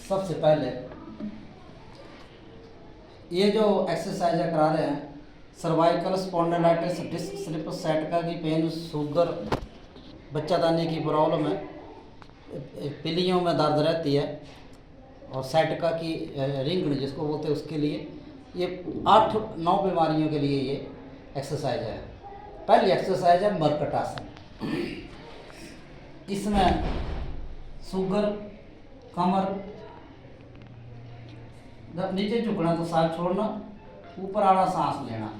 सबसे पहले ये जो एक्सरसाइज करा रहे हैं, सर्वाइकल स्पॉन्डिलाइटिस डिस्क स्लिप सciatica की पेन, शुगर, बच्चादानी की प्रॉब्लम है, पिलियों में दर्द रहती है, और sciatica की रिंग जिसको बोलते हैं उसके लिए, ये 8-9 बीमारियों के लिए ये एक्सरसाइज है। पहली एक्सरसाइज है मरकट आसन। इसमें शुगर, कमर, जब नीचे झुकना तो सांस छोड़ना, ऊपर आना सांस लेना,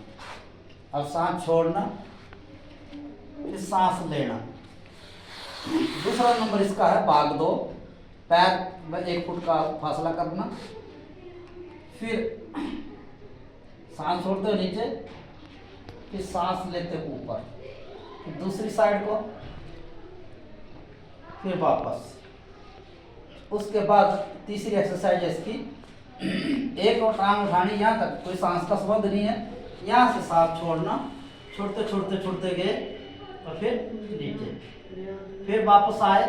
अब सांस छोड़ना, फिर सांस लेना। दूसरा नंबर इसका है भाग दो, पैर में 1 फुट का फासला करना, फिर सांस छोड़ते हुए नीचे, फिर सांस लेते ऊपर, फिर दूसरी साइड को, फिर वापस। उसके बाद तीसरी एक्सरसाइज है इसकी, एक और टांग उठानी, यहाँ तक कोई सांस का संबंध नहीं है, यहाँ से सांस छोड़ना, छोड़ते छोड़ते छोड़ते गए और फिर नीचे, फिर वापस आए।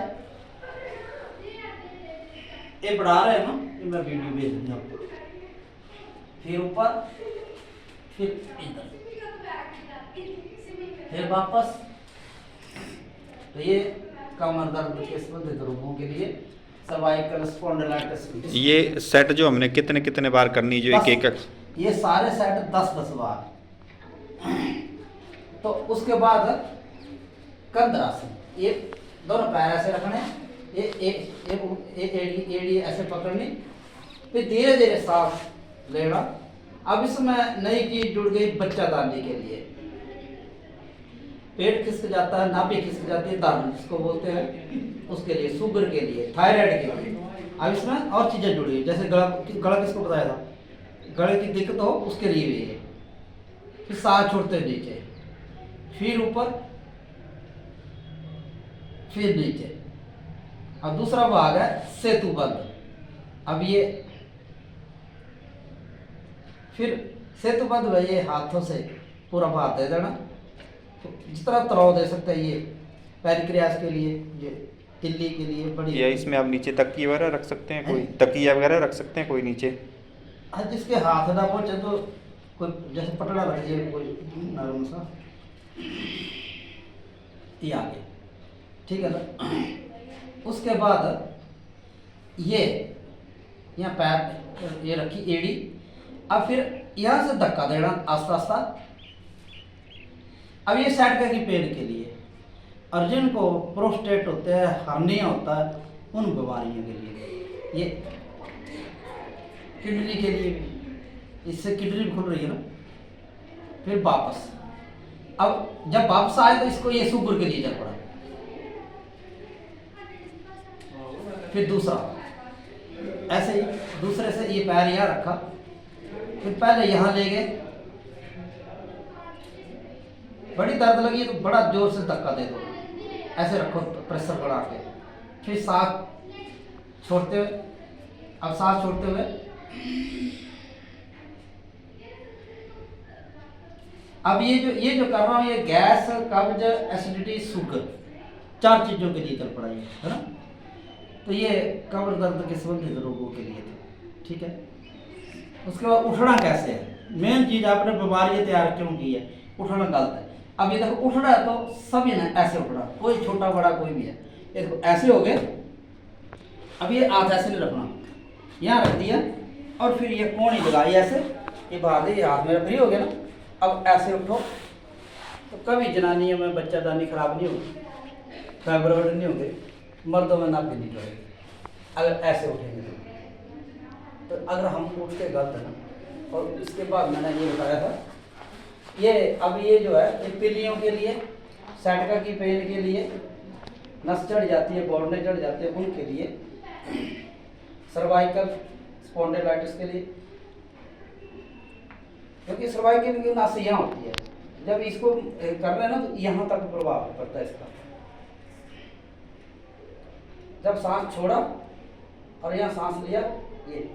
ये बढ़ा रहे हैं ना, ये मैं वीडियो भेज दूंगा आपको। फिर ऊपर, फिर इधर, फिर वापस। तो ये कमर दर्द के संबंधित रोगों के लिए सर्वाइकल स्पॉन्डिलाइटिस। ये सेट जो हमने कितने कितने बार करनी, जो एक एक ये सारे सेट 10-10 बार। तो उसके बाद कंधरासन, ये दोनों पैर ऐसे रखने, ये एड़ी ऐसे पकड़नी, फिर धीरे धीरे सांस लेना। अब इसमें नई चीज जुड़ गई बच्चादानी के लिए। पेट खिसक जाता है, नाभि खिसक जाती है, दान जिसको बोलते हैं, उसके लिए, शुगर के लिए, थायराइड के लिए। अब इसमें और चीजें जुड़ी, जैसे गला किसको बताया था, गले की दिक्कत हो उसके लिए भी है। फिर सांस छोड़ते नीचे, फिर ऊपर, फिर नीचे। अब दूसरा भाग है सेतुबंध। अब ये फिर सेतुबंध में ये हाथों से पूरा भार दे देना, तो जितना तनाव दे सकते हैं ये पैरिक्रियास के लिए, ये तिल्ली के लिए बड़ी। या इसमें आप नीचे तकिया वगैरह रख सकते हैं, कोई तकिया वगैरह रख सकते हैं कोई नीचे। हाँ, जिसके हाथ ना पहुंचे तो कोई जैसे पटड़ा रख दिए, कोई नरम सा, ये आगे, ठीक है ना। उसके बाद ये यहाँ पैर ये रखी एड़ी, अब फिर यहाँ से धक्का देना आस्ता आस्ता। अब ये sciatica की पेन के लिए, और जिनको प्रोस्टेट होते हैं, हर्निया होता है, उन बीमारियों के लिए, ये किडनी के लिए भी, इससे किडनी भी खुल रही है ना। फिर वापस, अब जब वापस आए तो इसको ये शुगर के लिए चल पड़ा। फिर दूसरा ऐसे ही, दूसरे से ये पैर यहाँ रखा, फिर पहले यहाँ ले गए, बड़ी दर्द लगी तो बड़ा जोर से धक्का दे दो, ऐसे रखो प्रेशर बढ़ा के, फिर सांस छोड़ते हुए, अब सांस छोड़ते हुए, अब ये जो कर रहा हूँ, ये गैस, कब्ज, एसिडिटी, शुगर, 4 चीजों के लिए चल पड़ा ये, है ना। तो ये कमर दर्द के संबंधित रोगों के लिए था, ठीक है। उसके बाद उठना कैसे है, मेन चीज आपने बीमारी तैयार क्यों की है, उठना गलत है। अब ये देखो उठना है तो सभी ने ऐसे उठना, कोई छोटा बड़ा कोई भी है, ये देखो ऐसे हो गए। अब ये हाथ ऐसे नहीं रखना, यहाँ रख दिया, और फिर ये कोनी लगाई ऐसे, ये बाहर दे, ये हाथ मेरा फ्री हो गया ना। अब ऐसे उठो तो कभी जनानियों में बच्चादानी खराब नहीं होगी, फाइब्रॉइड नहीं होंगे, मर्दों में नाभि नहीं टूटेगी अगर ऐसे उठेंगे तो अगर हम उठ के गलत है ना। और इसके बाद मैंने ये बताया था, ये अब ये जो है, ये पिलियों के लिए, sciatica की पेन के लिए, नस चढ़ जाती है, बोर्डे चढ़ जाते हैं उनके लिए, सर्वाइकल स्पॉन्डिलाइटिस के लिए, क्योंकि सर्वाइकल की नस यहाँ होती है, जब इसको कर रहे हैं ना तो यहाँ तक प्रभाव पड़ता है इसका। जब सांस छोड़ा और यहाँ सांस लिया, ये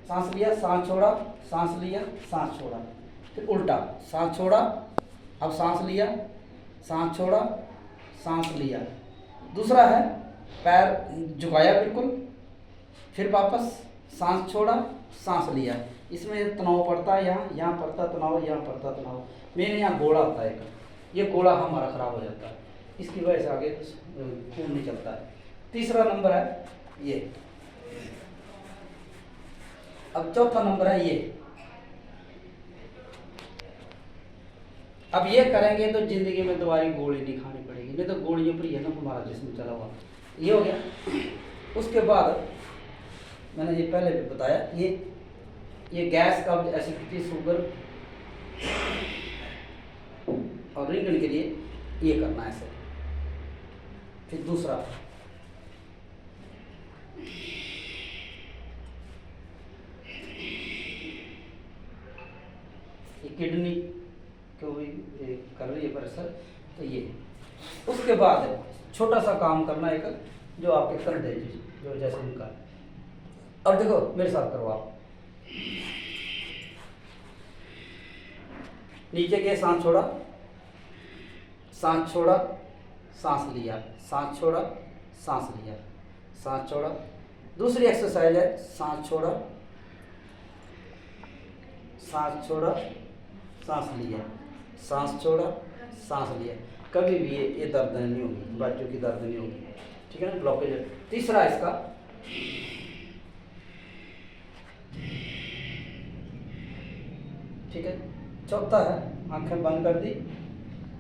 सांस लिया, सांस छोड़ा, सांस लिया, सांस छोड़ा, फिर उल्टा सांस छोड़ा, अब सांस लिया, सांस छोड़ा, सांस लिया। दूसरा है पैर झुकाया बिल्कुल, फिर वापस सांस छोड़ा, सांस लिया। इसमें तनाव पड़ता है, यहाँ पड़ता तनाव, यहाँ पड़ता तनाव। मेन यहाँ गोला होता है एक, ये गोला हमारा खराब हो जाता है, इसकी वजह से आगे खून नहीं चलता है। तीसरा नंबर है ये। अब चौथा नंबर है ये। अब ये करेंगे तो जिंदगी में दोबारा गोली नहीं खानी पड़ेगी, नहीं तो गोलियों पर ही है ना हमारा जिस्म चला हुआ। ये हो गया। उसके बाद मैंने ये पहले भी बताया, ये गैस, कब्ज, एसिडिटी, शुगर और रींगण के लिए ये करना है ऐसे। फिर दूसरा ये किडनी को भी कर रही है प्रेशर, तो ये। उसके बाद छोटा सा काम करना है एक, जो आपके कंधे जो जैसे उनका। अब देखो मेरे साथ करो आप। नीचे के सांस छोड़ा, सांस छोड़ा, सांस लिया, सांस छोड़ा, सांस लिया, सांस छोड़ा। दूसरी एक्सरसाइज है सांस छोड़ा, सांस छोड़ा, सांस लिया, सांस छोड़ा, सांस लिया। कभी भी ये दर्द नहीं होगी, बच्चों की दर्द नहीं होगी, ठीक है ना, ब्लॉकेज। तीसरा इसका ठीक है। चौथा है आंखें बंद कर दी,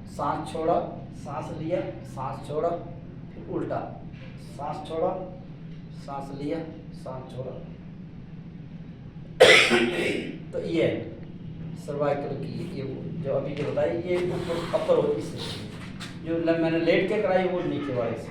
सांस छोड़ा, सांस लिया, सांस छोड़ा, फिर उल्टा, सांस छोड़ा, सांस लिया, सांस छोड़ा। तो ये सर्वाइकल की ये जो अभी जो बताई, ये ऊपर अपर हो, इससे जो मैंने लेट के कराई वो नीचे वाले से।